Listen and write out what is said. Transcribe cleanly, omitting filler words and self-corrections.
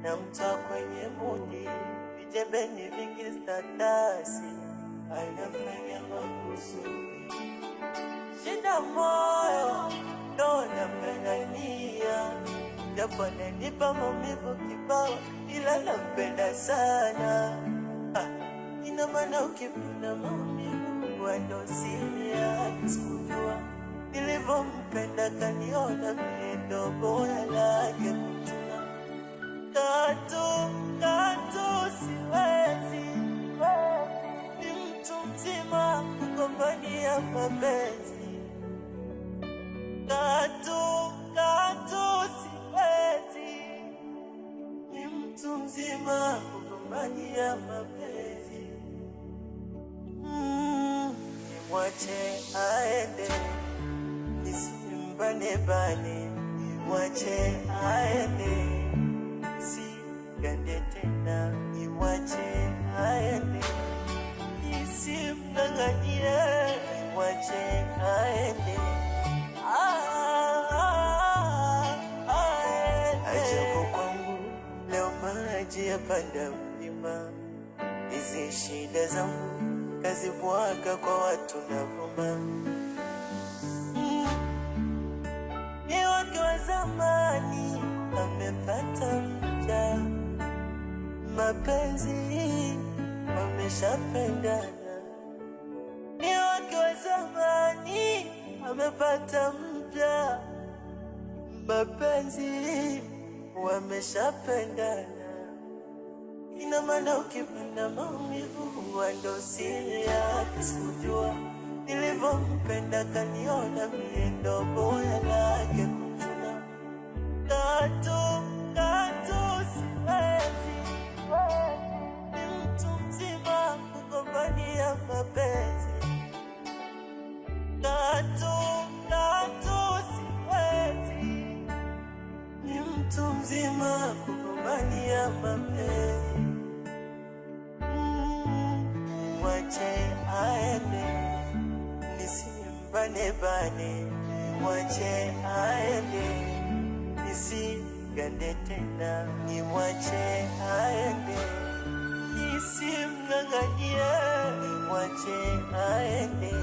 na mtoa kwenye mudi, vijembeni vingi statasi, anafanya makusudi. Shida moyo ndo nampendania, japo ananipa maumivu kibao, ila nampenda sana. Ina maana ukipenda maumivu wendo sinia. Sikujua nilivyompenda, kaniona mie ndo boya lake kuchuna. Katu siwezi, ni mtu mzima kugombania mapenzi. Katu siwezi, ni mtu mzima kugombania mapenzi. Nimwache aende, nisimbane, nimwache aende, nisigande tena, nimwache aende, nisimng'ang'anie, nimwache aende. Ajabu kwangu leo maji yapanda mlima, hizi shida zangu kazibwaga kwa watu na vuma. Ni wake wa zamani amepata mja, mapenzi wameshapendana. Ni wake wa zamani amepata mja, mapenzi wameshapendana. Ina maana ukipenda maumivu wendo siri yake. Sikujua nilivyompenda, kaniona mie ndo boya lake kuchuna. Katu siwezi, ni mtu mzima kugombania mapenzi. Katu siwezi, ni mtu mzima kugombania mapenzi. Nimwache aende, nisimbane, nimwache aende, nisigande tena, nimwache aende, nisimng'ang'anie, nimwache aende.